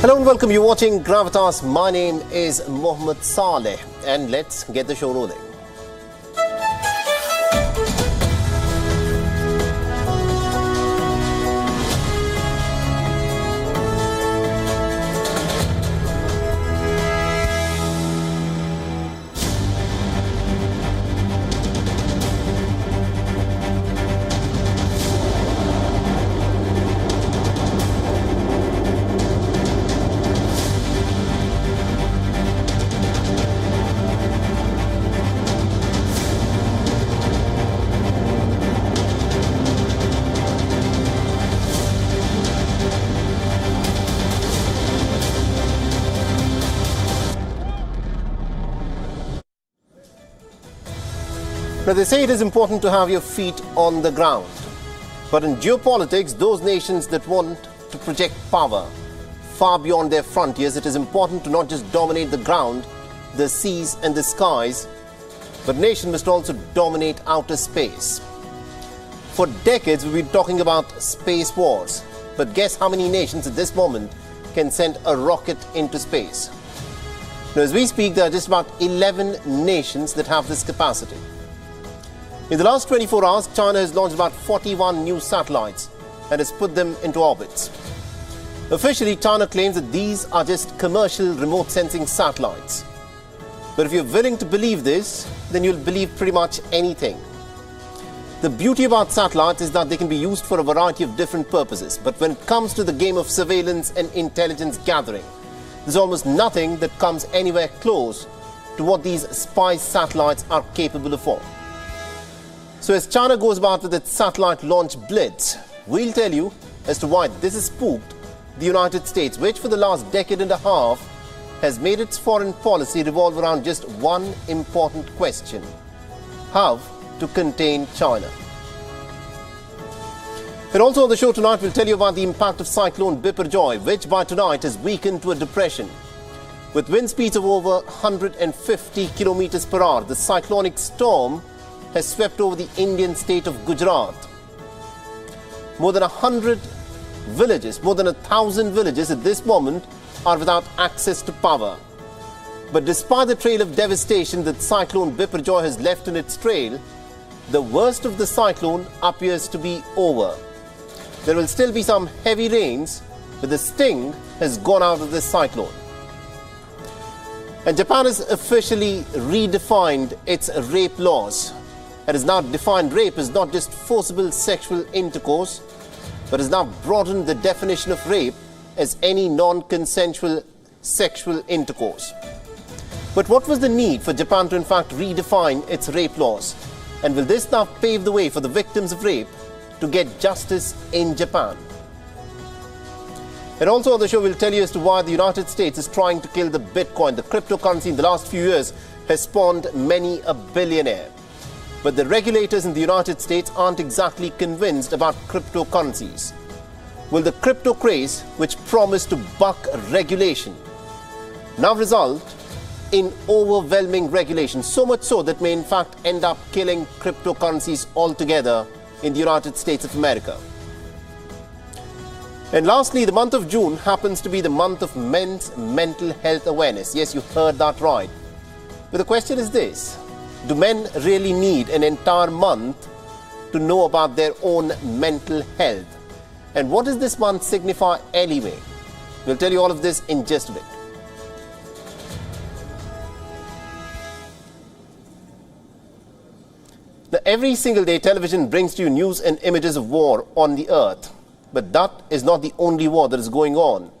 Hello and welcome. You're watching Gravitas. My name is Mohammed Saleh and let's get the show rolling. Now, they say it is important to have your feet on the ground. But in geopolitics, those nations that want to project power far beyond their frontiers, it is important to not just dominate the ground, the seas and the skies, but nation must also dominate outer space. For decades, we've been talking about space wars. But guess how many nations at this moment can send a rocket into space? Now, as we speak, there are just about 11 nations that have this capacity. In the last 24 hours, China has launched about 41 new satellites and has put them into orbits. Officially, China claims that these are just commercial remote sensing satellites. But if you're willing to believe this, then you'll believe pretty much anything. The beauty about satellites is that they can be used for a variety of different purposes. But when it comes to the game of surveillance and intelligence gathering, there's almost nothing that comes anywhere close to what these spy satellites are capable of. So as China goes about with its satellite launch blitz, we'll tell you as to why this has spooked the United States, which for the last decade and a half has made its foreign policy revolve around just one important question: how to contain China. And also on the show tonight, we'll tell you about the impact of Cyclone Biped Joy, which by tonight has weakened to a depression. With wind speeds of over 150 kilometers per hour, the cyclonic storm has swept over the Indian state of Gujarat. More than 100 villages, more than 1,000 villages at this moment are without access to power. But despite the trail of devastation that Cyclone Biped Joy has left in its trail, the worst of the cyclone appears to be over. There will still be some heavy rains, but the sting has gone out of this cyclone. And Japan has officially redefined its rape laws. It has now defined rape as not just forcible sexual intercourse, but has now broadened the definition of rape as any non-consensual sexual intercourse. But what was the need for Japan to in fact redefine its rape laws? And will this now pave the way for the victims of rape to get justice in Japan? And also on the show, we'll tell you as to why the United States is trying to kill the Bitcoin. The cryptocurrency in the last few years has spawned many a billionaire. But the regulators in the United States aren't exactly convinced about cryptocurrencies. Will the crypto craze, which promised to buck regulation, now result in overwhelming regulation, so much so that may in fact end up killing cryptocurrencies altogether in the United States of America? And lastly, the month of June happens to be the month of men's mental health awareness. Yes, you heard that right. But the question is this: do men really need an entire month to know about their own mental health? And what does this month signify anyway? We'll tell you all of this in just a bit. Now, every single day, television brings to you news and images of war on the earth. But that is not the only war that is going on.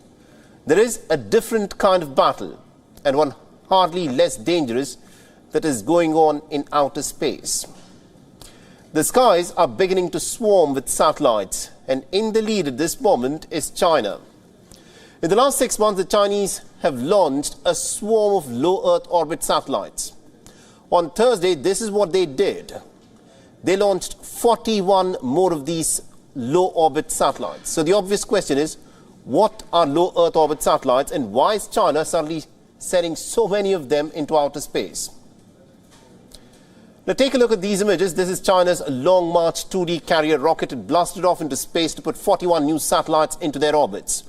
There is a different kind of battle, and one hardly less dangerous, that is going on in outer space. The skies are beginning to swarm with satellites, and in the lead at this moment is China. In the last 6 months, the Chinese have launched a swarm of low Earth orbit satellites. On Thursday, this is what they did. They launched 41 more of these low orbit satellites. So the obvious question is, what are low Earth orbit satellites, and why is China suddenly sending so many of them into outer space? Now take a look at these images. This is China's Long March 2D carrier rocket. It blasted off into space to put 41 new satellites into their orbits.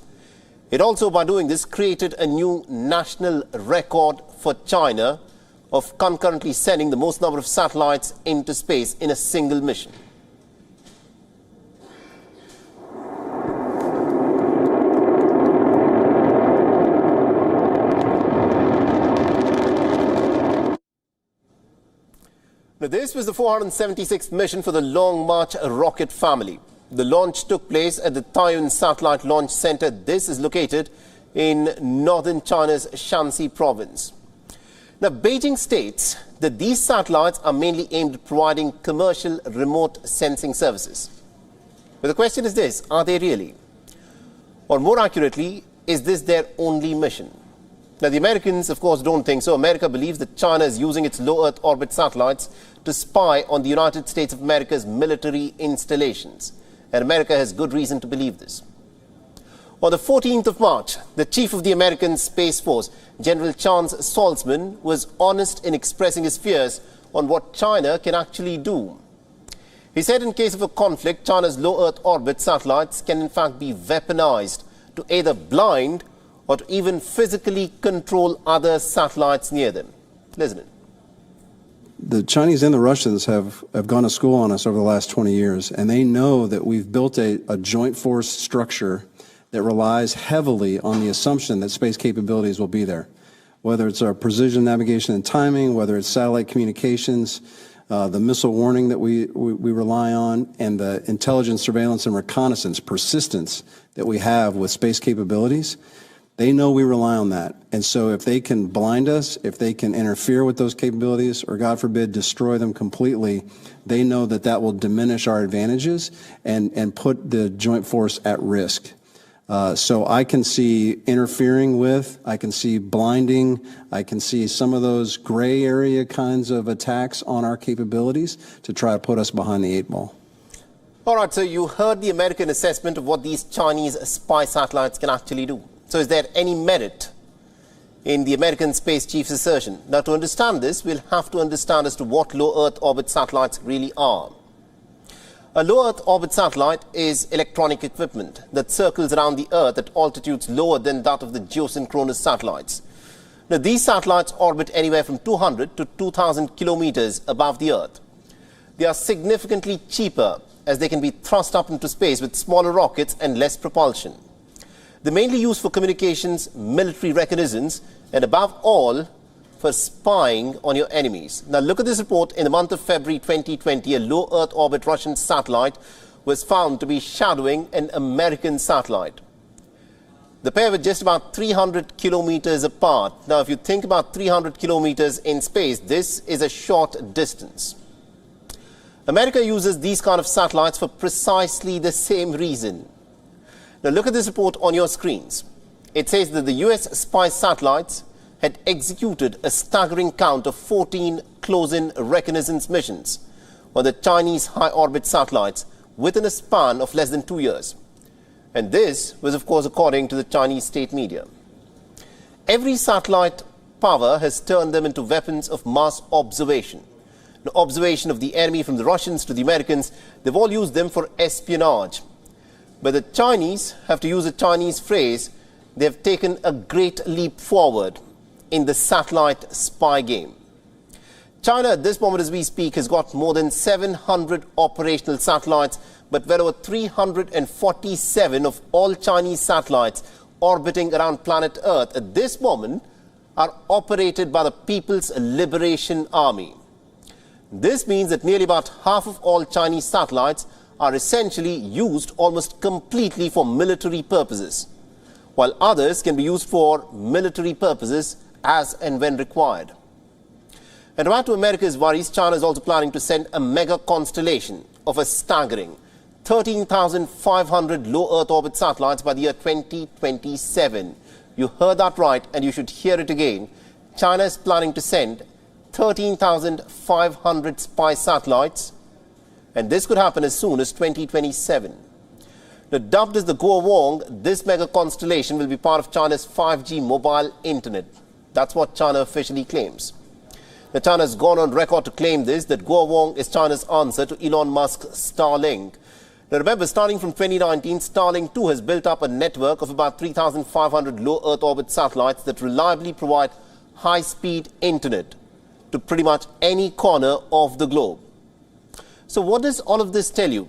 It also, by doing this, created a new national record for China of concurrently sending the most number of satellites into space in a single mission. Now, this was the 476th mission for the Long March rocket family. The launch took place at the Taiyuan Satellite Launch Center. This is located in northern China's Shanxi province. Now, Beijing states that these satellites are mainly aimed at providing commercial remote sensing services. But the question is this, are they really? Or more accurately, is this their only mission? Now, the Americans, of course, don't think so. America believes that China is using its low Earth orbit satellites to spy on the United States of America's military installations. And America has good reason to believe this. On the 14th of March, the chief of the American Space Force, General Charles Saltzman, was honest in expressing his fears on what China can actually do. He said in case of a conflict, China's low Earth orbit satellites can in fact be weaponized to either blind or to even physically control other satellites near them. Listen in. The Chinese and the Russians have gone to school on us over the last 20 years, and they know that we've built a joint force structure that relies heavily on the assumption that space capabilities will be there. Whether it's our precision navigation and timing, whether it's satellite communications, the missile warning that we rely on, and the intelligence, surveillance, and reconnaissance persistence that we have with space capabilities. They know we rely on that. And so if they can blind us, if they can interfere with those capabilities, or God forbid, destroy them completely, they know that that will diminish our advantages and put the joint force at risk. So I can see interfering with, I can see blinding, I can see some of those gray area kinds of attacks on our capabilities to try to put us behind the eight ball. All right, so you heard the American assessment of what these Chinese spy satellites can actually do. So is there any merit in the American space chief's assertion? Now, to understand this, we'll have to understand as to what low Earth orbit satellites really are. A low Earth orbit satellite is electronic equipment that circles around the Earth at altitudes lower than that of the geosynchronous satellites. Now, these satellites orbit anywhere from 200 to 2,000 kilometers above the Earth. They are significantly cheaper as they can be thrust up into space with smaller rockets and less propulsion. They're mainly used for communications, military reconnaissance, and above all, for spying on your enemies. Now, look at this report. In the month of February 2020, a low Earth orbit Russian satellite was found to be shadowing an American satellite. The pair were just about 300 kilometers apart. Now, if you think about 300 kilometers in space, this is a short distance. America uses these kind of satellites for precisely the same reason. Now, look at this report on your screens. It says that the US spy satellites had executed a staggering count of 14 close-in reconnaissance missions on the Chinese high-orbit satellites within a span of less than 2 years. And this was, of course, according to the Chinese state media. Every satellite power has turned them into weapons of mass observation. The observation of the enemy, from the Russians to the Americans, they've all used them for espionage. But the Chinese, have to use a Chinese phrase, they've taken a great leap forward in the satellite spy game. China, at this moment as we speak, has got more than 700 operational satellites, but well over 347 of all Chinese satellites orbiting around planet Earth at this moment are operated by the People's Liberation Army. This means that nearly about half of all Chinese satellites are essentially used almost completely for military purposes, while others can be used for military purposes as and when required. And to add to America's worries, China is also planning to send a mega constellation of a staggering 13,500 low Earth orbit satellites by the year 2027. You heard that right, and you should hear it again. China is planning to send 13,500 spy satellites, and this could happen as soon as 2027. Now, dubbed as the WION, this mega constellation will be part of China's 5G mobile internet. That's what China officially claims. Now, China has gone on record to claim this, that WION is China's answer to Elon Musk's Starlink. Now remember, starting from 2019, Starlink 2 has built up a network of about 3,500 low Earth orbit satellites that reliably provide high-speed internet to pretty much any corner of the globe. So what does all of this tell you?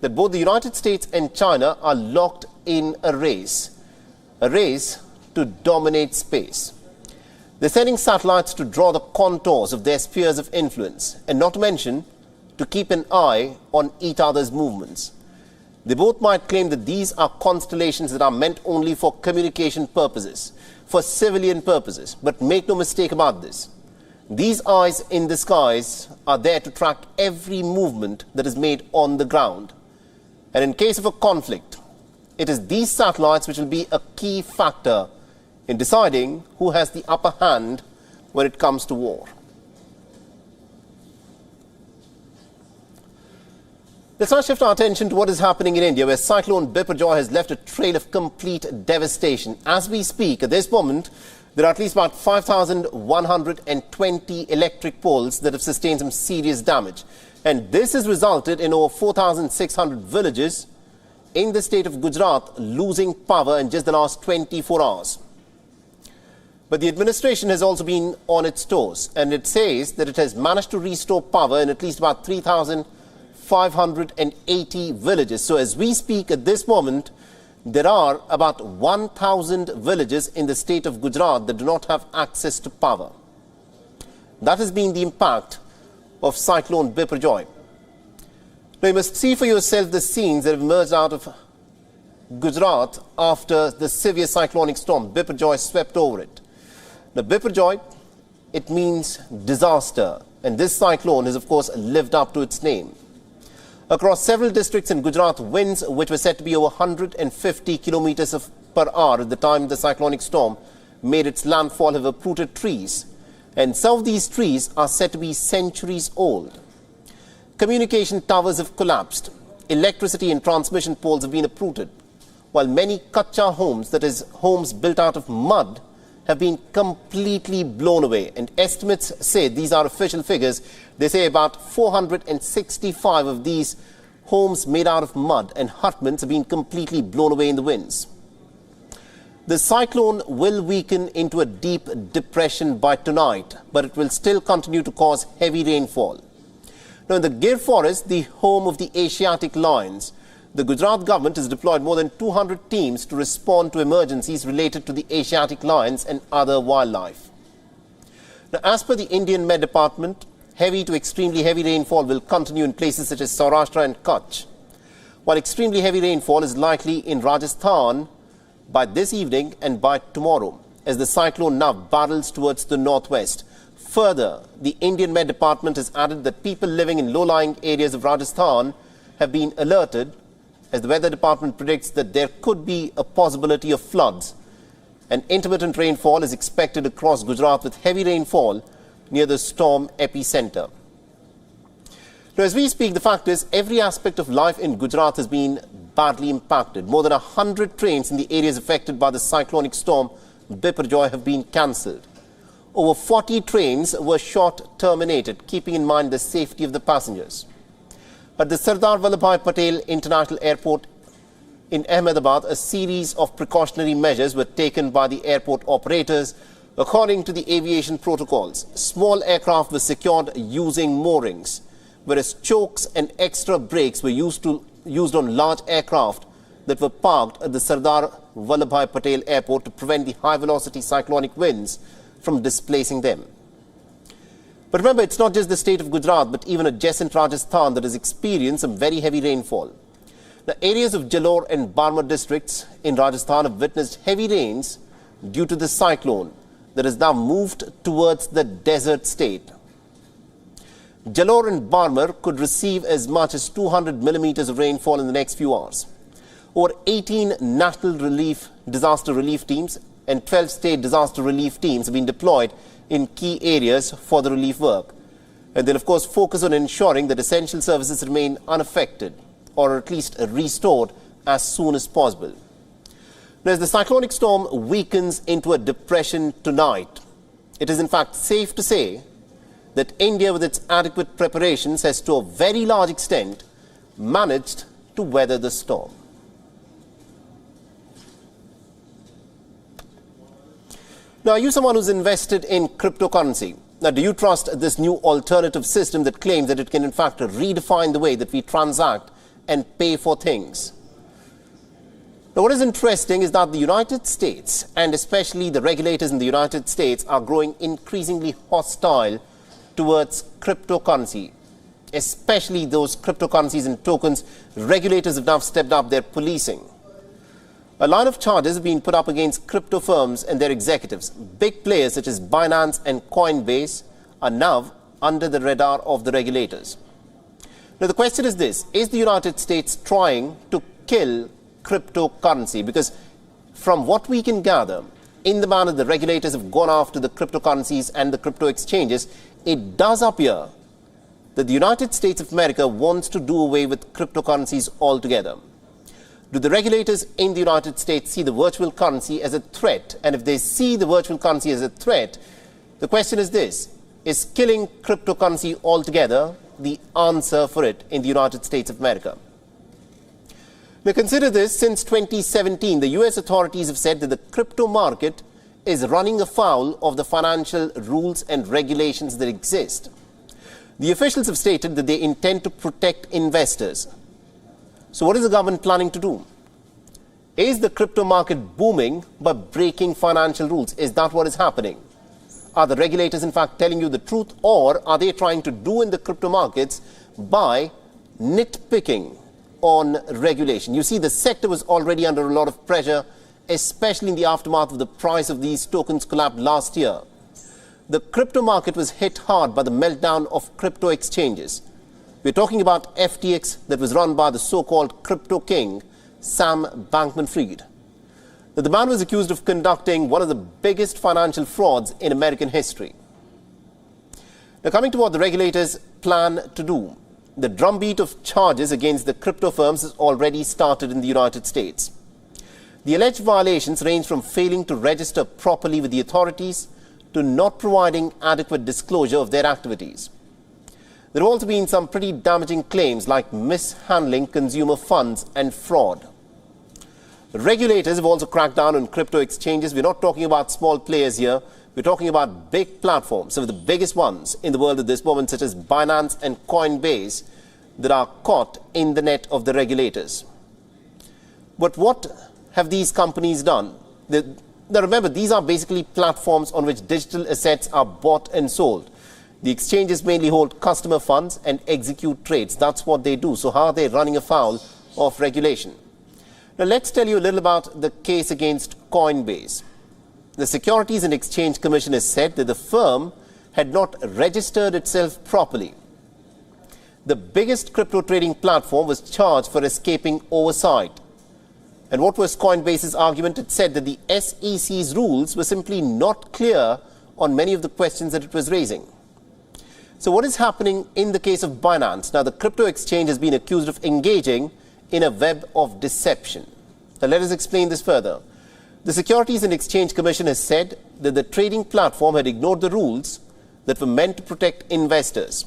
That both the United States and China are locked in a race to dominate space. They're sending satellites to draw the contours of their spheres of influence, and not to mention to keep an eye on each other's movements. They both might claim that these are constellations that are meant only for communication purposes, for civilian purposes. But make no mistake about this. These eyes in the skies are there to track every movement that is made on the ground. And in case of a conflict, it is these satellites which will be a key factor in deciding who has the upper hand when it comes to war. Let's now shift our attention to what is happening in India, where Cyclone Biped Joy has left a trail of complete devastation. As we speak, at this moment, there are at least about 5,120 electric poles that have sustained some serious damage. And this has resulted in over 4,600 villages in the state of Gujarat losing power in just the last 24 hours. But the administration has also been on its toes, and it says that it has managed to restore power in at least about 3,580 villages. So as we speak at this moment, there are about 1,000 villages in the state of Gujarat that do not have access to power. That has been the impact of Cyclone Biped Joy. Now you must see for yourself the scenes that have emerged out of Gujarat after the severe cyclonic storm Biped Joy swept over it. Now Biped Joy, it means disaster, and this cyclone has of course lived up to its name. Across several districts in Gujarat, winds which were said to be over 150 kilometers per hour at the time the cyclonic storm made its landfall have uprooted trees. And some of these trees are said to be centuries old. Communication towers have collapsed. Electricity and transmission poles have been uprooted. While many kacha homes, that is, homes built out of mud, have been completely blown away. And estimates say, these are official figures, they say about 465 of these homes made out of mud and hutments have been completely blown away in the winds. The cyclone will weaken into a deep depression by tonight, but it will still continue to cause heavy rainfall. Now, in the Gir forest, the home of the Asiatic lions, the Gujarat government has deployed more than 200 teams to respond to emergencies related to the Asiatic lions and other wildlife. Now, as per the Indian Met Department, heavy to extremely heavy rainfall will continue in places such as Saurashtra and Kutch, while extremely heavy rainfall is likely in Rajasthan by this evening and by tomorrow, as the cyclone now barrels towards the northwest. Further, the Indian Met Department has added that people living in low-lying areas of Rajasthan have been alerted, as the Weather Department predicts that there could be a possibility of floods. And intermittent rainfall is expected across Gujarat, with heavy rainfall near the storm epicenter. Now, as we speak, the fact is every aspect of life in Gujarat has been badly impacted. More than 100 trains in the areas affected by the cyclonic storm Biped Joy have been cancelled. Over 40 trains were short terminated, keeping in mind the safety of the passengers. At the Sardar Vallabhbhai Patel International Airport in Ahmedabad, a series of precautionary measures were taken by the airport operators according to the aviation protocols. Small aircraft were secured using moorings, whereas chokes and extra brakes were used on large aircraft that were parked at the Sardar Vallabhbhai Patel Airport to prevent the high-velocity cyclonic winds from displacing them. But remember, it's not just the state of Gujarat, but even adjacent Rajasthan that has experienced some very heavy rainfall. The areas of Jalore and Barmer districts in Rajasthan have witnessed heavy rains due to the cyclone that has now moved towards the desert state. Jalore and Barmer could receive as much as 200 millimeters of rainfall in the next few hours. Over 18 national disaster relief teams and 12 state disaster relief teams have been deployed in key areas for the relief work. And they'll of course focus on ensuring that essential services remain unaffected, or at least restored as soon as possible. Now, as the cyclonic storm weakens into a depression tonight, it is in fact safe to say that India, with its adequate preparations, has to a very large extent managed to weather the storm? Now, are you someone who's invested in cryptocurrency? Now, do you trust this new alternative system that claims that it can in fact redefine the way that we transact and pay for things? Now, what is interesting is that the United States, and especially the regulators in the United States, are growing increasingly hostile towards cryptocurrency, especially those cryptocurrencies and tokens. Regulators have now stepped up their policing. A line of charges have been put up against crypto firms and their executives. Big players such as Binance and Coinbase are now under the radar of the regulators. Now, the question is this: is the United States trying to kill cryptocurrency? Because from what we can gather, in the manner the regulators have gone after the cryptocurrencies and the crypto exchanges, it does appear that the United States of America wants to do away with cryptocurrencies altogether. Do the regulators in the United States see the virtual currency as a threat? And if they see the virtual currency as a threat, the question is this: is killing cryptocurrency altogether the answer for it in the United States of America? Now, consider this: since 2017, the US authorities have said that the crypto market is running afoul of the financial rules and regulations that exist. The officials have stated that they intend to protect investors. So what is the government planning to do? Is the crypto market booming by breaking financial rules? Is that what is happening? Are the regulators in fact telling you the truth, or are they trying to do in the crypto markets by nitpicking on regulation? You see, the sector was already under a lot of pressure, especially in the aftermath of the price of these tokens collapsed last year. The crypto market was hit hard by the meltdown of crypto exchanges. We're talking about FTX, that was run by the so-called crypto king, Sam Bankman-Fried. The man was accused of conducting one of the biggest financial frauds in American history. Now, coming to what the regulators plan to do, the drumbeat of charges against the crypto firms has already started in the United States. The alleged violations range from failing to register properly with the authorities to not providing adequate disclosure of their activities. There have also been some pretty damaging claims like mishandling consumer funds and fraud. Regulators have also cracked down on crypto exchanges. We're not talking about small players here. We're talking about big platforms, some of the biggest ones in the world at this moment, such as Binance and Coinbase, that are caught in the net of the regulators. But what have these companies done? Now remember, these are basically platforms on which digital assets are bought and sold. The exchanges mainly hold customer funds and execute trades. That's what they do. So how are they running afoul of regulation? Now let's tell you a little about the case against Coinbase. The Securities and Exchange Commission has said that the firm had not registered itself properly. The biggest crypto trading platform was charged for escaping oversight. And what was Coinbase's argument? It said that the SEC's rules were simply not clear on many of the questions that it was raising. So what is happening in the case of Binance? Now, the crypto exchange has been accused of engaging in a web of deception. Now, let us explain this further. The Securities and Exchange Commission has said that the trading platform had ignored the rules that were meant to protect investors.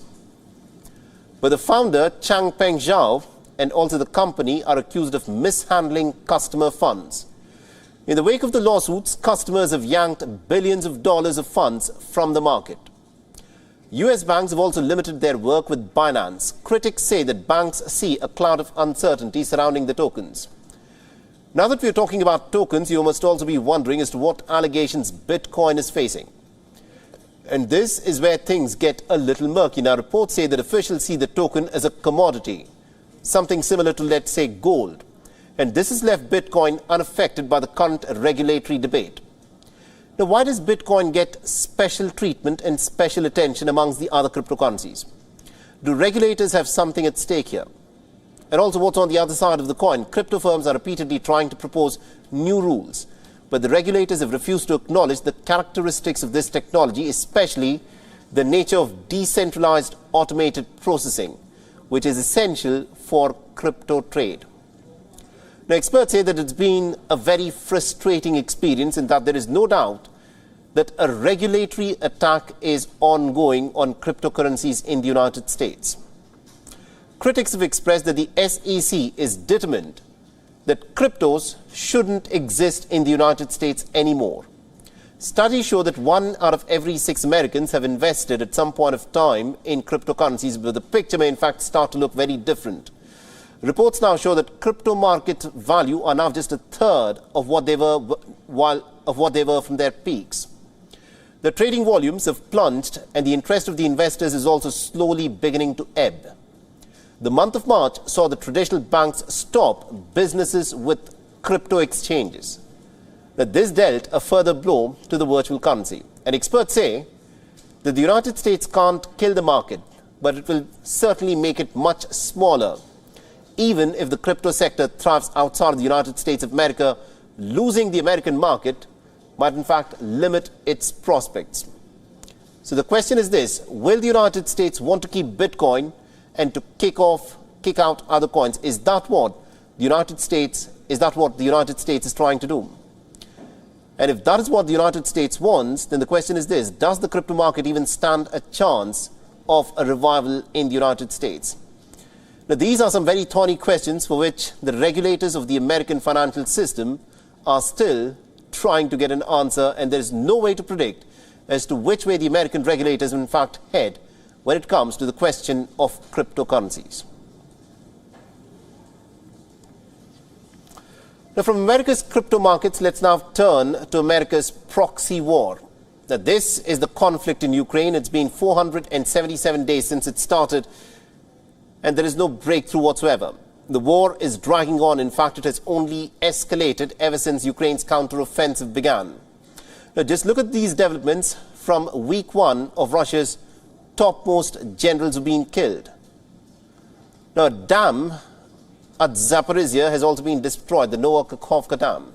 But the founder, Changpeng Zhao, and also the company are accused of mishandling customer funds. In the wake of the lawsuits, customers have yanked billions of dollars of funds from the market. US banks have also limited their work with Binance. Critics say that banks see a cloud of uncertainty surrounding the tokens. Now that we're talking about tokens, you must also be wondering as to what allegations Bitcoin is facing. And this is where things get a little murky. Now, reports say that officials see the token as a commodity, something similar to, let's say, gold. And this has left Bitcoin unaffected by the current regulatory debate. Now, why does Bitcoin get special treatment and special attention amongst the other cryptocurrencies? Do regulators have something at stake here? And also, what's on the other side of the coin? Crypto firms are repeatedly trying to propose new rules, but the regulators have refused to acknowledge the characteristics of this technology, especially the nature of decentralized automated processing, which is essential for crypto trade. Now, experts say that it's been a very frustrating experience and that there is no doubt that a regulatory attack is ongoing on cryptocurrencies in the United States. critics have expressed that the SEC is determined that cryptos shouldn't exist in the United States anymore. Studies show that 1 out of every 6 Americans have invested at some point of time in cryptocurrencies, but the picture may in fact start to look very different. Reports now show that crypto market value are now just a third of what they were from their peaks. The trading volumes have plunged, and the interest of the investors is also slowly beginning to ebb. The month of March saw the traditional banks stop businesses with crypto exchanges. That this dealt a further blow to the virtual currency. And experts say that the United States can't kill the market, but it will certainly make it much smaller. Even if the crypto sector thrives outside of the United States of America, losing the American market might in fact limit its prospects. So the question is this: will the United States want to keep Bitcoin and to kick out other coins? Is that what the United States is trying to do? And if that is what the United States wants, then the question is this: does the crypto market even stand a chance of a revival in the United States? Now, these are some very thorny questions for which the regulators of the American financial system are still trying to get an answer, and there is no way to predict as to which way the American regulators will in fact head when it comes to the question of cryptocurrencies. Now, from America's crypto markets, let's now turn to America's proxy war. Now, this is the conflict in Ukraine. It's been 477 days since it started, and there is no breakthrough whatsoever. The war is dragging on. In fact, it has only escalated ever since Ukraine's counteroffensive began. Now, just look at these developments from week 1 of Russia's topmost generals have been killed. Now, a dam at Zaporizhia has also been destroyed, the Novokhovka Dam.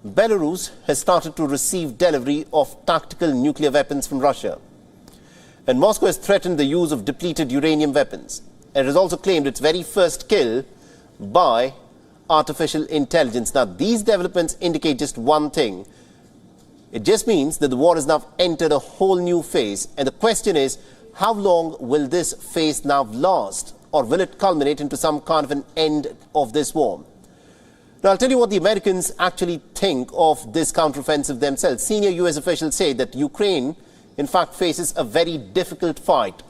Belarus has started to receive delivery of tactical nuclear weapons from Russia. And Moscow has threatened the use of depleted uranium weapons. And it has also claimed its very first kill by artificial intelligence. Now, these developments indicate just one thing. It just means that the war has now entered a whole new phase. And the question is, how long will this phase now last? Or will it culminate into some kind of an end of this war? Now, I'll tell you what the Americans actually think of this counteroffensive themselves. Senior U.S. officials say that Ukraine, in fact, faces a very difficult fight,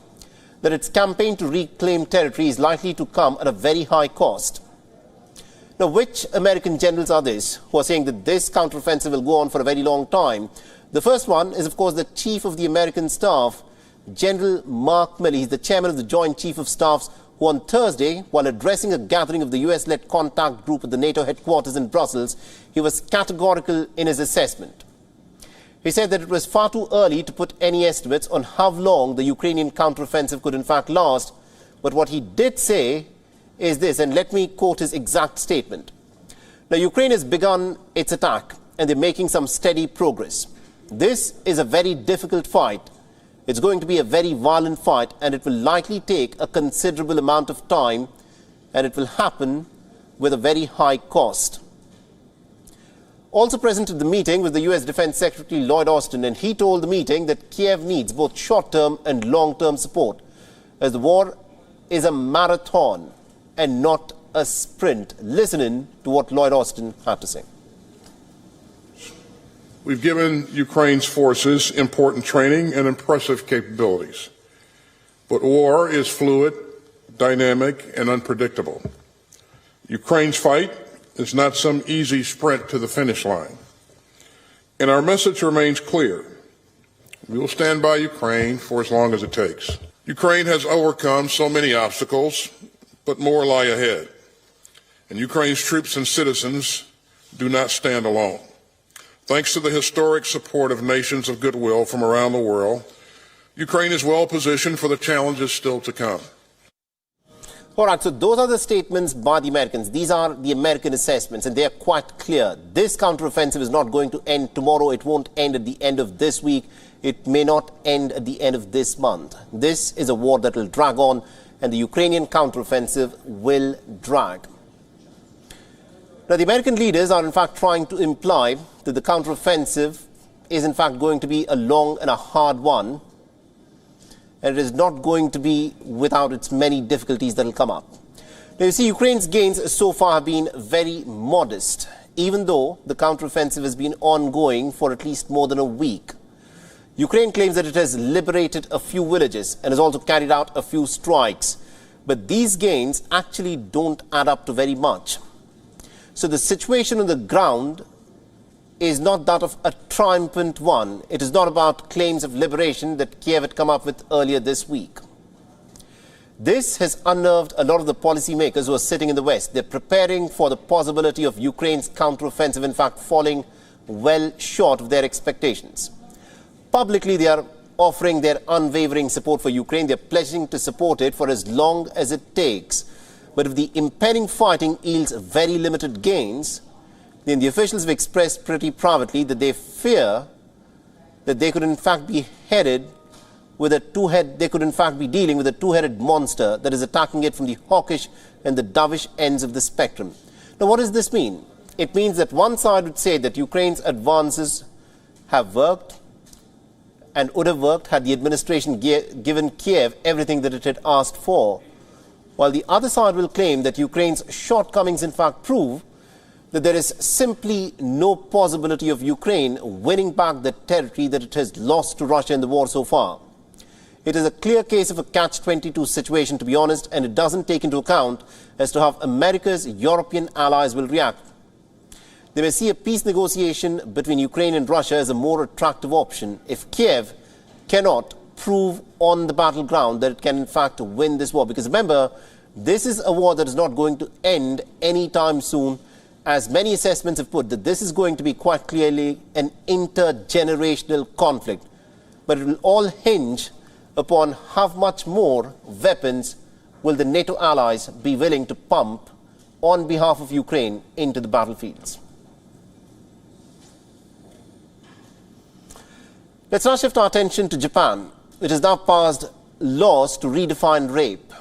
that its campaign to reclaim territory is likely to come at a very high cost. Now, which American generals are this who are saying that this counteroffensive will go on for a very long time? The first one is, of course, the Chief of the American Staff, General Mark Milley. He's the chairman of the Joint Chief of Staffs, who on Thursday, while addressing a gathering of the US-led contact group at the NATO headquarters in Brussels, he was categorical in his assessment. He said that it was far too early to put any estimates on how long the Ukrainian counteroffensive could in fact last. But what he did say is this, and let me quote his exact statement. Now, Ukraine has begun its attack, and they're making some steady progress. This is a very difficult fight. It's going to be a very violent fight, and it will likely take a considerable amount of time, and it will happen with a very high cost. Also present at the meeting was the U.S. Defense Secretary Lloyd Austin, and he told the meeting that Kiev needs both short-term and long-term support, as the war is a marathon and not a sprint. Listen in to what Lloyd Austin had to say. We've given Ukraine's forces important training and impressive capabilities. But war is fluid, dynamic, and unpredictable. Ukraine's fight is not some easy sprint to the finish line. And our message remains clear. We will stand by Ukraine for as long as it takes. Ukraine has overcome so many obstacles, but more lie ahead. And Ukraine's troops and citizens do not stand alone. Thanks to the historic support of nations of goodwill from around the world, Ukraine is well positioned for the challenges still to come. All right, so those are the statements by the Americans. These are the American assessments, and they are quite clear. This counteroffensive is not going to end tomorrow. It won't end at the end of this week. It may not end at the end of this month. This is a war that will drag on, and the Ukrainian counteroffensive will drag. Now, the American leaders are in fact trying to imply that the counteroffensive is in fact going to be a long and a hard one. and it is not going to be without its many difficulties that will come up. Now, you see, Ukraine's gains so far have been very modest, even though the counteroffensive has been ongoing for at least more than a week. Ukraine claims that it has liberated a few villages and has also carried out a few strikes. But these gains actually don't add up to very much. So the situation on the ground is not that of a triumphant one. It is not about claims of liberation that Kiev had come up with earlier this week. This has unnerved a lot of the policymakers who are sitting in the West. They're preparing for the possibility of Ukraine's counteroffensive, in fact, falling well short of their expectations. Publicly, they are offering their unwavering support for Ukraine. They're pledging to support it for as long as it takes. But if the impending fighting yields very limited gains, then the officials have expressed pretty privately that they fear that they could in fact be dealing with a two-headed monster that is attacking it from the hawkish and the dovish ends of the spectrum. Now, what does this mean? It means that one side would say that Ukraine's advances have worked and would have worked had the administration given Kiev everything that it had asked for, while the other side will claim that Ukraine's shortcomings in fact prove that there is simply no possibility of Ukraine winning back the territory that it has lost to Russia in the war so far. It is a clear case of a catch-22 situation, to be honest, and it doesn't take into account as to how America's European allies will react. They may see a peace negotiation between Ukraine and Russia as a more attractive option if Kiev cannot prove on the battleground that it can in fact win this war. Because remember, this is a war that is not going to end anytime soon, as many assessments have put that this is going to be quite clearly an intergenerational conflict. But it will all hinge upon how much more weapons will the NATO allies be willing to pump on behalf of Ukraine into the battlefields. Let's now shift our attention to Japan, which has now passed laws to redefine rape.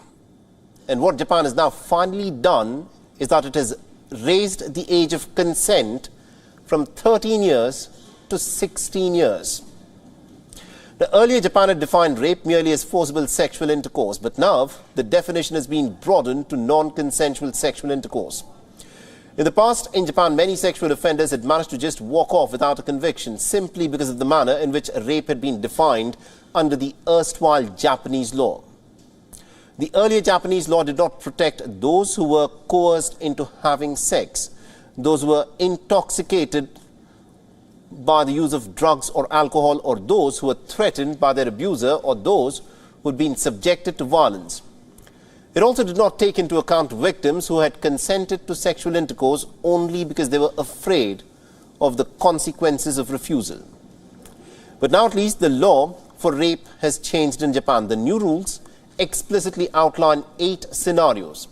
And what Japan has now finally done is that it has raised the age of consent from 13 years to 16 years. Now, earlier Japan had defined rape merely as forcible sexual intercourse, but now the definition has been broadened to non-consensual sexual intercourse. In the past, in Japan, many sexual offenders had managed to just walk off without a conviction simply because of the manner in which rape had been defined under the erstwhile Japanese law. The earlier Japanese law did not protect those who were coerced into having sex, those who were intoxicated by the use of drugs or alcohol, or those who were threatened by their abuser, or those who had been subjected to violence. It also did not take into account victims who had consented to sexual intercourse only because they were afraid of the consequences of refusal. But now at least the law for rape has changed in Japan. The new rules explicitly outline 8 scenarios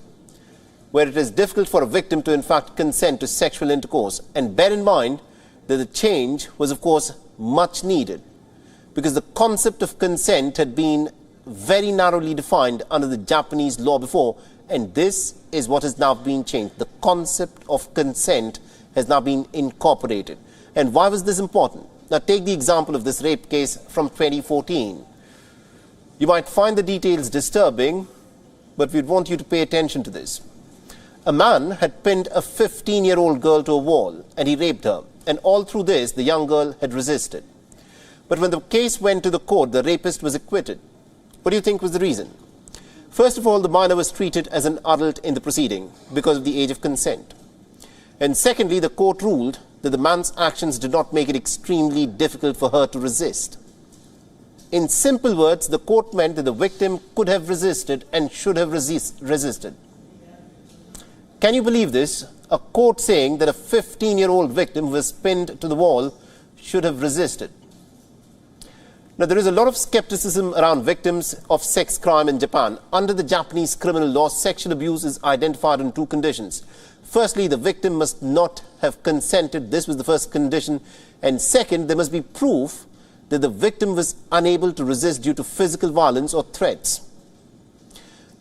where it is difficult for a victim to in fact consent to sexual intercourse. And bear in mind that the change was of course much needed, because the concept of consent had been very narrowly defined under the Japanese law before, and this is what has now been changed. The concept of consent has now been incorporated. And why was this important? Now take the example of this rape case from 2014. You might find the details disturbing, but we'd want you to pay attention to this. A man had pinned a 15-year-old girl to a wall and he raped her, and all through this the young girl had resisted. But when the case went to the court, the rapist was acquitted. What do you think was the reason? First of all, the minor was treated as an adult in the proceeding because of the age of consent. And secondly, the court ruled that the man's actions did not make it extremely difficult for her to resist. In simple words, the court meant that the victim could have resisted and should have resisted. Can you believe this? A court saying that a 15-year-old victim who was pinned to the wall should have resisted. Now, there is a lot of skepticism around victims of sex crime in Japan. Under the Japanese criminal law, sexual abuse is identified on 2 conditions. Firstly, the victim must not have consented. This was the first condition. And second, there must be proof that the victim was unable to resist due to physical violence or threats.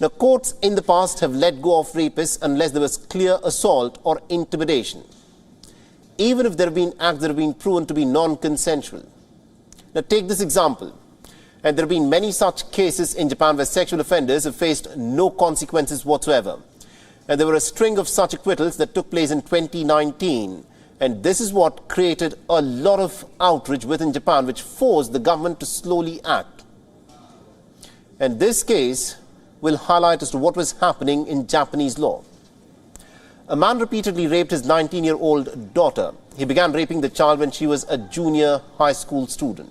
Now, courts in the past have let go of rapists unless there was clear assault or intimidation, even if there have been acts that have been proven to be non-consensual. Now, take this example. And there have been many such cases in Japan where sexual offenders have faced no consequences whatsoever. And there were a string of such acquittals that took place in 2019. And this is what created a lot of outrage within Japan, which forced the government to slowly act. And this case will highlight as to what was happening in Japanese law. A man repeatedly raped his 19-year-old daughter. He began raping the child when she was a junior high school student.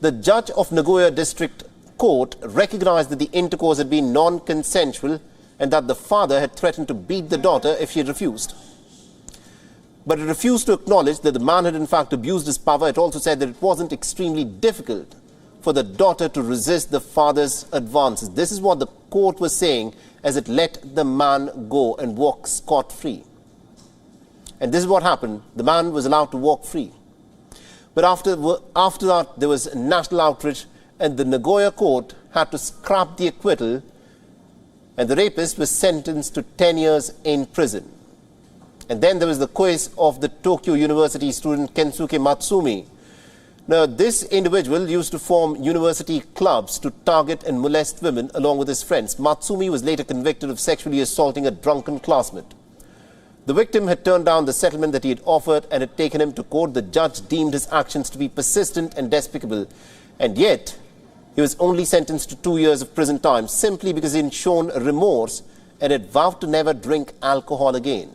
The judge of Nagoya District Court recognized that the intercourse had been non-consensual and that the father had threatened to beat the daughter if she had refused. But it refused to acknowledge that the man had in fact abused his power. It also said that it wasn't extremely difficult for the daughter to resist the father's advances. This is what the court was saying as it let the man go and walk scot-free. And this is what happened. The man was allowed to walk free. But after that, there was national outrage, and the Nagoya court had to scrap the acquittal, and the rapist was sentenced to 10 years in prison. And then there was the case of the Tokyo University student Kensuke Matsumi. Now, this individual used to form university clubs to target and molest women along with his friends. Matsumi was later convicted of sexually assaulting a drunken classmate. The victim had turned down the settlement that he had offered and had taken him to court. The judge deemed his actions to be persistent and despicable, and yet he was only sentenced to 2 years of prison time simply because he had shown remorse and had vowed to never drink alcohol again.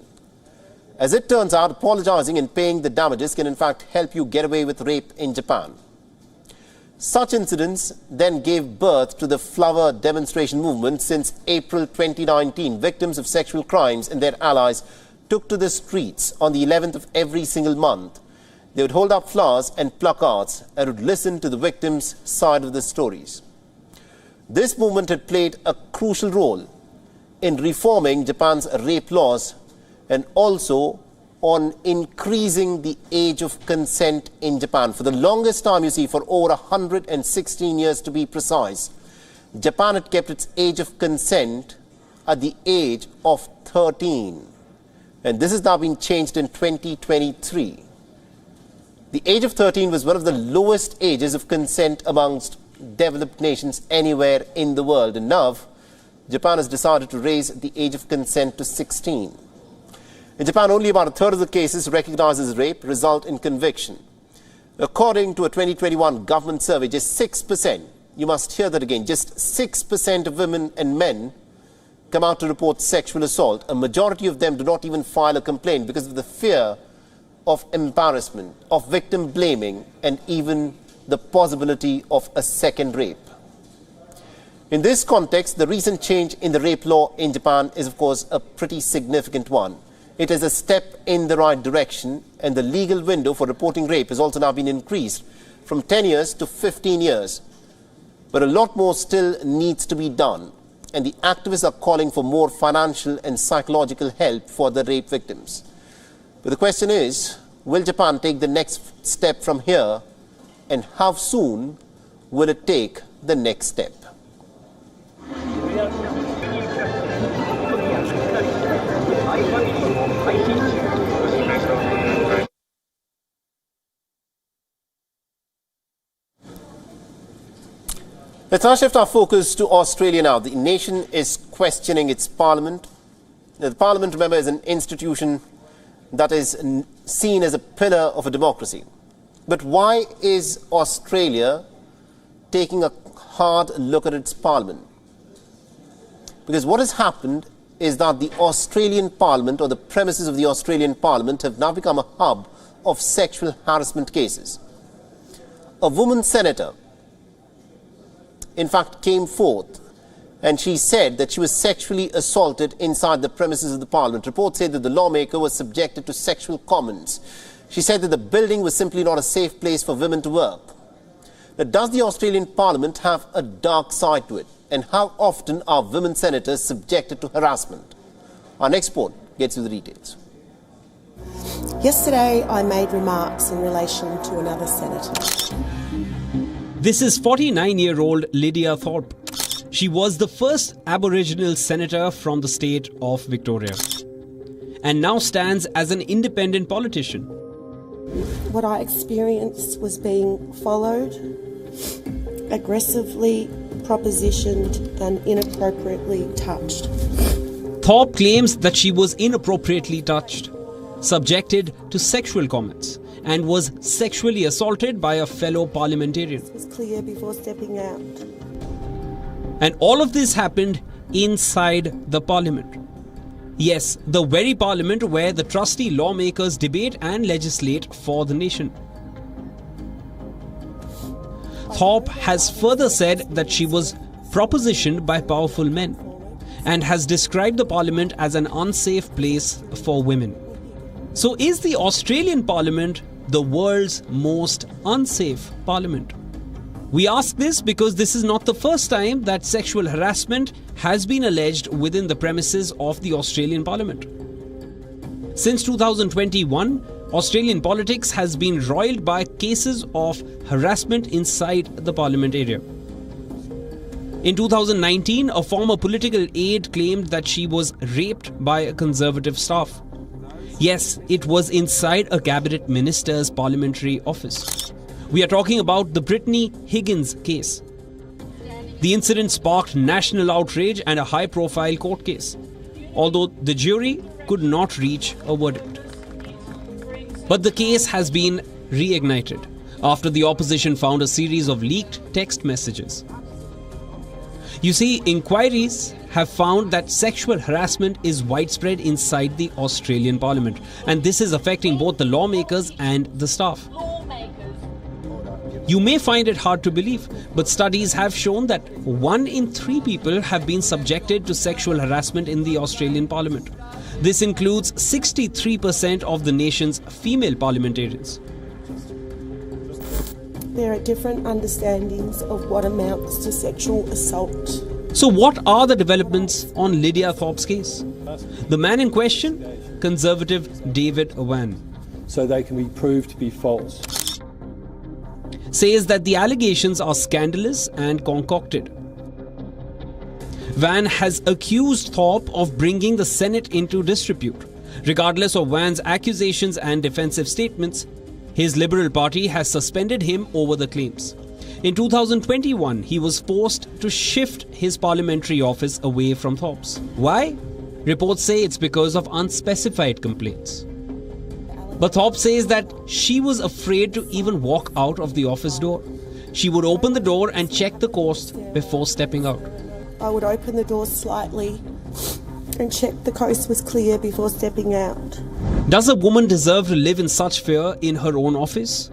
As it turns out, apologizing and paying the damages can in fact help you get away with rape in Japan. Such incidents then gave birth to the flower demonstration movement. Since April 2019, victims of sexual crimes and their allies took to the streets on the 11th of every single month. They would hold up flowers and placards and would listen to the victims' side of the stories. This movement had played a crucial role in reforming Japan's rape laws and also on increasing the age of consent in Japan. For the longest time, you see, for over 116 years to be precise, Japan had kept its age of consent at the age of 13. And this has now been changed in 2023. The age of 13 was one of the lowest ages of consent amongst developed nations anywhere in the world. And now, Japan has decided to raise the age of consent to 16. In Japan, only about a third of the cases recognized as rape result in conviction. According to a 2021 government survey, just 6%, you must hear that again, just 6% of women and men come out to report sexual assault. A majority of them do not even file a complaint because of the fear of embarrassment, of victim blaming, and even the possibility of a second rape. In this context, the recent change in the rape law in Japan is, of course, a pretty significant one. It is a step in the right direction, and the legal window for reporting rape has also now been increased from 10 years to 15 years. But a lot more still needs to be done, and the activists are calling for more financial and psychological help for the rape victims. But the question is, will Japan take the next step from here, and how soon will it take the next step? Let's now shift our focus to Australia now. The nation is questioning its parliament. The parliament, remember, is an institution that is seen as a pillar of a democracy. But why is Australia taking a hard look at its parliament? Because what has happened is that the Australian parliament, or the premises of the Australian parliament, have now become a hub of sexual harassment cases. A woman senator, in fact, came forth and she said that she was sexually assaulted inside the premises of the parliament. Reports say that the lawmaker was subjected to sexual comments. She said that the building was simply not a safe place for women to work. Now, does the Australian parliament have a dark side to it? And how often are women senators subjected to harassment? Our next report gets you the details. Yesterday, I made remarks in relation to another senator. This is 49-year-old Lydia Thorpe. She was the first Aboriginal senator from the state of Victoria and now stands as an independent politician. What I experienced was being followed aggressively propositioned and inappropriately touched. Thorpe claims that she was inappropriately touched, subjected to sexual comments, and was sexually assaulted by a fellow parliamentarian. It was clear before stepping out. And all of this happened inside the parliament. Yes, the very parliament where the trusty lawmakers debate and legislate for the nation. Thorpe has further said that she was propositioned by powerful men and has described the parliament as an unsafe place for women. So is the Australian parliament the world's most unsafe parliament? We ask this because this is not the first time that sexual harassment has been alleged within the premises of the Australian parliament. Since 2021, Australian politics has been roiled by cases of harassment inside the parliament area. In 2019, a former political aide claimed that she was raped by a Conservative staff. Yes, it was inside a cabinet minister's parliamentary office. We are talking about the Brittany Higgins case. The incident sparked national outrage and a high-profile court case, although the jury could not reach a verdict. But the case has been reignited after the opposition found a series of leaked text messages. You see, inquiries have found that sexual harassment is widespread inside the Australian Parliament, and this is affecting both the lawmakers and the staff. You may find it hard to believe, but studies have shown that 1 in 3 people have been subjected to sexual harassment in the Australian Parliament. This includes 63% of the nation's female parliamentarians. There are different understandings of what amounts to sexual assault. So what are the developments on Lydia Thorpe's case? The man in question, Conservative David Wan, so they can be proved to be false, says that the allegations are scandalous and concocted. Wan has accused Thorpe of bringing the Senate into disrepute. Regardless of Wan's accusations and defensive statements, his Liberal Party has suspended him over the claims. In 2021, he was forced to shift his parliamentary office away from Thorpe's. Why? Reports say it's because of unspecified complaints. But Thorpe says that she was afraid to even walk out of the office door. She would open the door and check the coast before stepping out. I would open the door slightly and check the coast was clear before stepping out. Does a woman deserve to live in such fear in her own office?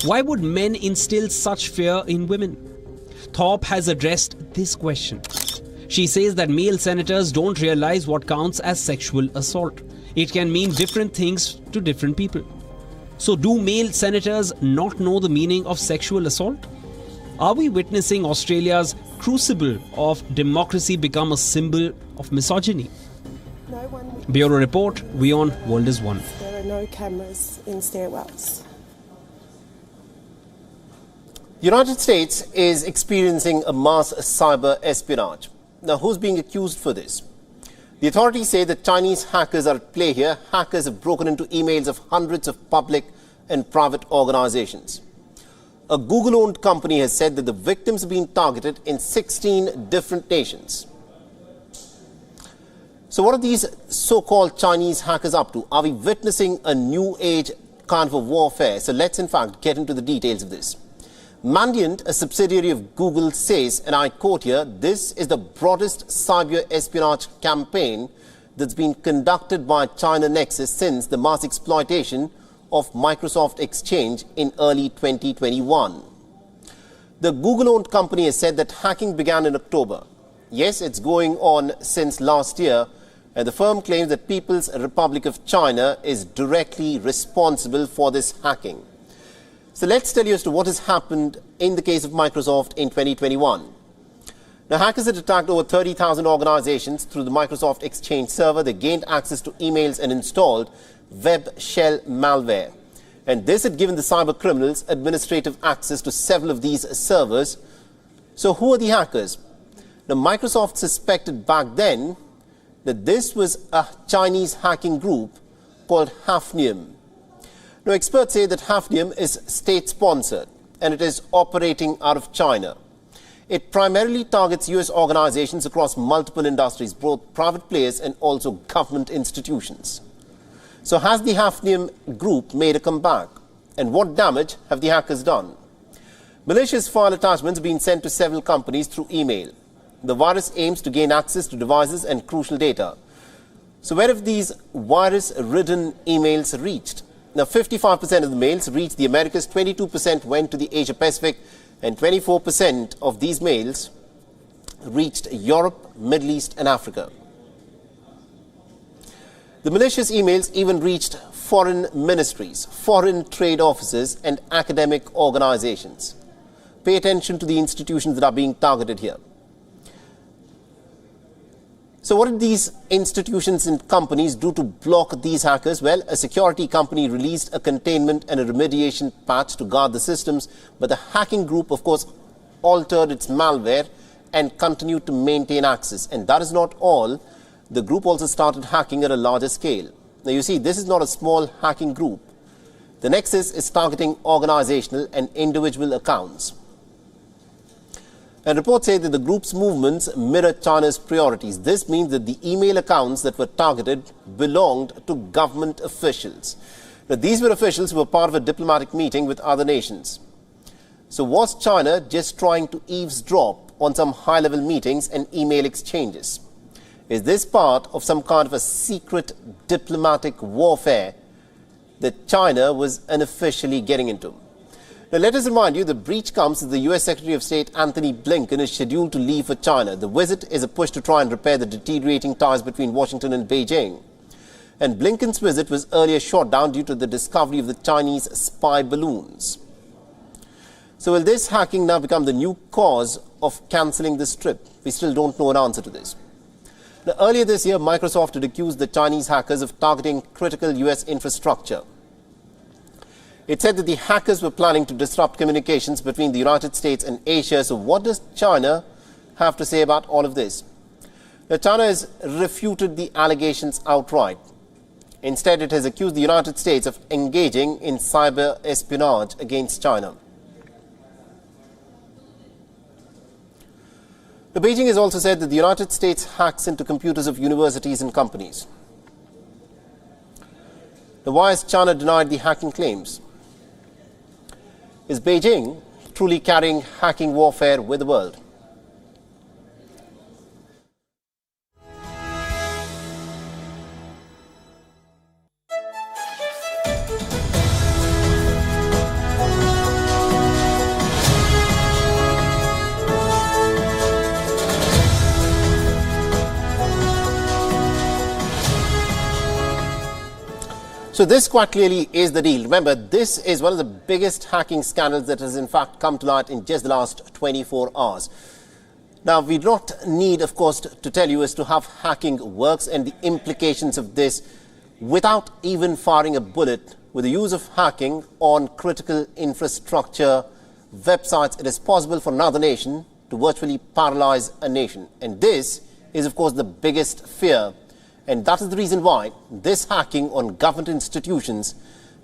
Why would men instill such fear in women? Thorpe has addressed this question. She says that male senators don't realize what counts as sexual assault. It can mean different things to different people. So do male senators not know the meaning of sexual assault? Are we witnessing Australia's crucible of democracy become a symbol of misogyny? Bureau Report, WION World is One. There are no cameras in stairwells. The United States is experiencing a mass cyber espionage. Now, who's being accused for this? The authorities say that Chinese hackers are at play here. Hackers have broken into emails of hundreds of public and private organizations. A Google-owned company has said that the victims have been targeted in 16 different nations. So what are these so-called Chinese hackers up to? Are we witnessing a new age kind of a warfare? So let's in fact get into the details of this. Mandiant, a subsidiary of Google, says, and I quote here, this is the broadest cyber espionage campaign that's been conducted by China Nexus since the mass exploitation of Microsoft Exchange in early 2021. The Google-owned company has said that hacking began in October. Yes, it's going on since last year, and the firm claims that People's Republic of China is directly responsible for this hacking. So let's tell you as to what has happened in the case of Microsoft in 2021. Now, hackers had attacked over 30,000 organizations through the Microsoft Exchange server. They gained access to emails and installed web shell malware. And this had given the cyber criminals administrative access to several of these servers. So who are the hackers? Now, Microsoft suspected back then that this was a Chinese hacking group called Hafnium. Now, experts say that Hafnium is state-sponsored and it is operating out of China. It primarily targets US organizations across multiple industries, both private players and also government institutions. So has the Hafnium group made a comeback? And what damage have the hackers done? Malicious file attachments have been sent to several companies through email. The virus aims to gain access to devices and crucial data. So where have these virus-ridden emails reached? Now, 55% of the mails reached the Americas, 22% went to the Asia-Pacific, and 24% of these mails reached Europe, Middle East, and Africa. The malicious emails even reached foreign ministries, foreign trade offices, and academic organizations. Pay attention to the institutions that are being targeted here. So what did these institutions and companies do to block these hackers? Well, a security company released a containment and a remediation patch to guard the systems, but the hacking group, of course, altered its malware and continued to maintain access. And that is not all. The group also started hacking at a larger scale. Now, you see, this is not a small hacking group. The nexus is targeting organizational and individual accounts. And reports say that the group's movements mirror China's priorities. This means that the email accounts that were targeted belonged to government officials. Now, these were officials who were part of a diplomatic meeting with other nations. So was China just trying to eavesdrop on some high-level meetings and email exchanges? Is this part of some kind of a secret diplomatic warfare that China was unofficially getting into? Now, let us remind you, the breach comes as the U.S. Secretary of State Anthony Blinken is scheduled to leave for China. The visit is a push to try and repair the deteriorating ties between Washington and Beijing. And Blinken's visit was earlier shot down due to the discovery of the Chinese spy balloons. So will this hacking now become the new cause of cancelling this trip? We still don't know an answer to this. Now, earlier this year, Microsoft had accused the Chinese hackers of targeting critical U.S. infrastructure. It said that the hackers were planning to disrupt communications between the United States and Asia. So what does China have to say about all of this? Now, China has refuted the allegations outright. Instead, it has accused the United States of engaging in cyber espionage against China. Now, Beijing has also said that the United States hacks into computers of universities and companies. Now, why has China denied the hacking claims? Is Beijing truly carrying hacking warfare with the world? So this quite clearly is the deal. Remember, this is one of the biggest hacking scandals that has in fact come to light in just the last 24 hours. Now, we do not need, of course, to tell you as to how hacking works and the implications of this without even firing a bullet. With the use of hacking on critical infrastructure websites, it is possible for another nation to virtually paralyze a nation. And this is, of course, the biggest fear. And that is the reason why this hacking on government institutions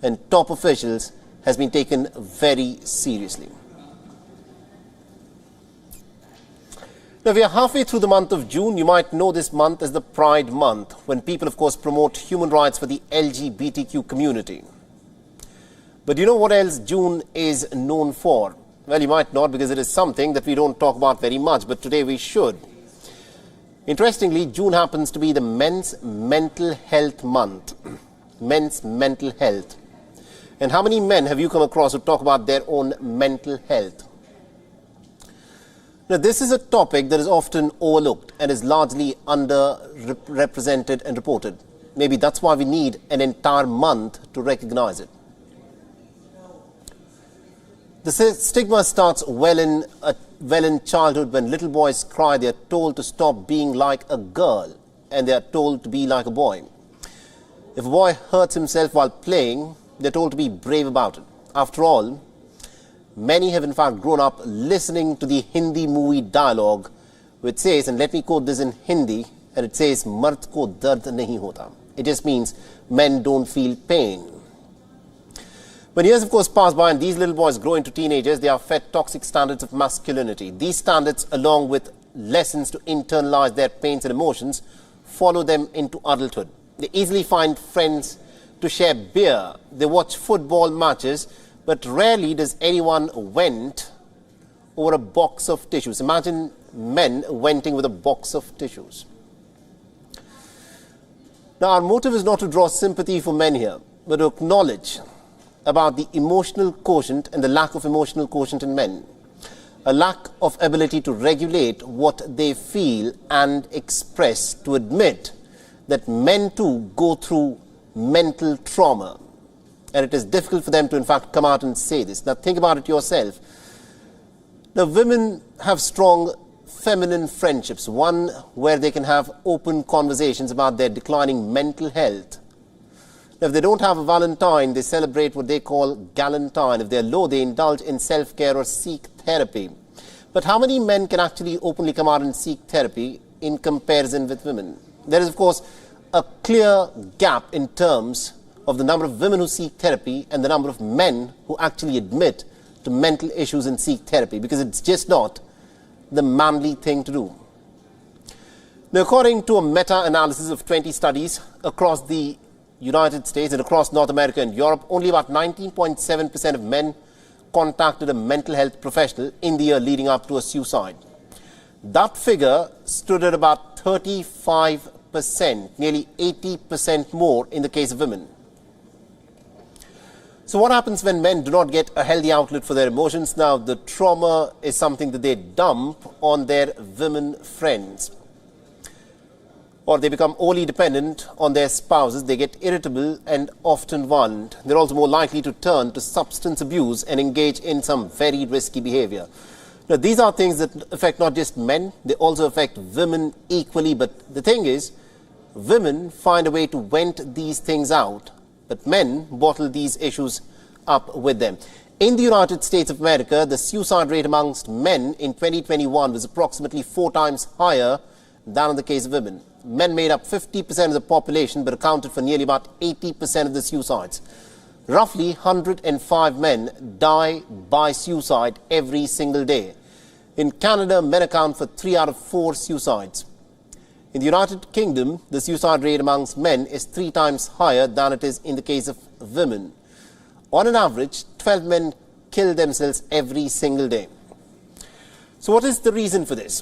and top officials has been taken very seriously. Now, we are halfway through the month of June. You might know this month as the Pride Month, when people, of course, promote human rights for the LGBTQ community. But do you know what else June is known for? Well, you might not, because it is something that we don't talk about very much, but today we should. Interestingly, June happens to be the Men's Mental Health Month. Men's mental health. And how many men have you come across who talk about their own mental health? Now, this is a topic that is often overlooked and is largely underrepresented and reported. Maybe that's why we need an entire month to recognize it. The stigma starts well in childhood. When little boys cry, they are told to stop being like a girl and they are told to be like a boy. If a boy hurts himself while playing, they are told to be brave about it. After all, many have in fact grown up listening to the Hindi movie dialogue, which says, and let me quote this in Hindi, and it says, "Mard ko dard nahi hota." It just means men don't feel pain. When years, of course, pass by and these little boys grow into teenagers, they are fed toxic standards of masculinity. These standards, along with lessons to internalize their pains and emotions, follow them into adulthood. They easily find friends to share beer. They watch football matches, but rarely does anyone vent over a box of tissues. Imagine men venting with a box of tissues. Now, our motive is not to draw sympathy for men here, but to acknowledge about the emotional quotient and the lack of emotional quotient in men. A lack of ability to regulate what they feel and express, to admit that men too go through mental trauma. And it is difficult for them to, in fact, come out and say this. Now, think about it yourself. The women have strong feminine friendships, one where they can have open conversations about their declining mental health. If they don't have a Valentine, they celebrate what they call galentine. If they're low, they indulge in self-care or seek therapy. But how many men can actually openly come out and seek therapy in comparison with women? There is, of course, a clear gap in terms of the number of women who seek therapy and the number of men who actually admit to mental issues and seek therapy, because it's just not the manly thing to do. Now, according to a meta-analysis of 20 studies across the United States and across North America and Europe, only about 19.7% of men contacted a mental health professional in the year leading up to a suicide. That figure stood at about 35%, nearly 80% more in the case of women. So what happens when men do not get a healthy outlet for their emotions? Now, the trauma is something that they dump on their women friends, or they become overly dependent on their spouses. They get irritable and often violent. They're also more likely to turn to substance abuse and engage in some very risky behavior. Now, these are things that affect not just men, they also affect women equally. But the thing is, women find a way to vent these things out, but men bottle these issues up with them. In the United States of America, the suicide rate amongst men in 2021 was approximately 4 times higher than in the case of women. Men made up 50% of the population, but accounted for nearly about 80% of the suicides. Roughly 105 men die by suicide every single day. In Canada, men account for 3 out of 4 suicides. In the United Kingdom, the suicide rate amongst men is 3 times higher than it is in the case of women. On an average, 12 men kill themselves every single day. So what is the reason for this?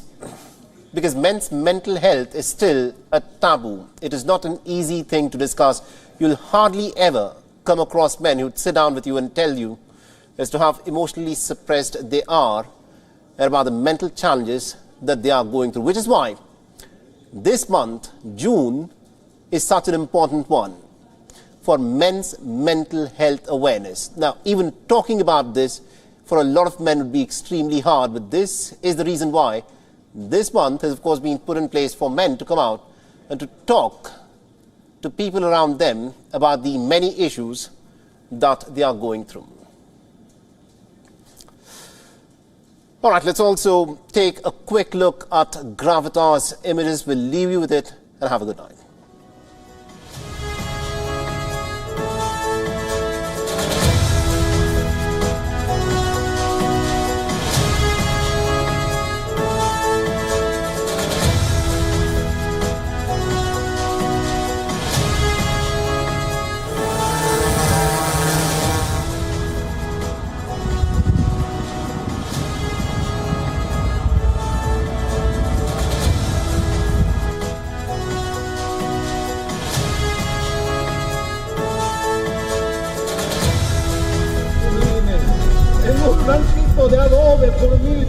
Because men's mental health is still a taboo. It is not an easy thing to discuss. You'll hardly ever come across men who would sit down with you and tell you as to how emotionally suppressed they are and about the mental challenges that they are going through. Which is why this month, June, is such an important one for men's mental health awareness. Now, even talking about this for a lot of men would be extremely hard, but this is the reason why this month has, of course, been put in place for men to come out and to talk to people around them about the many issues that they are going through. All right, let's also take a quick look at Gravitas images. We'll leave you with it and have a good night. Francisco de Adobe por mí.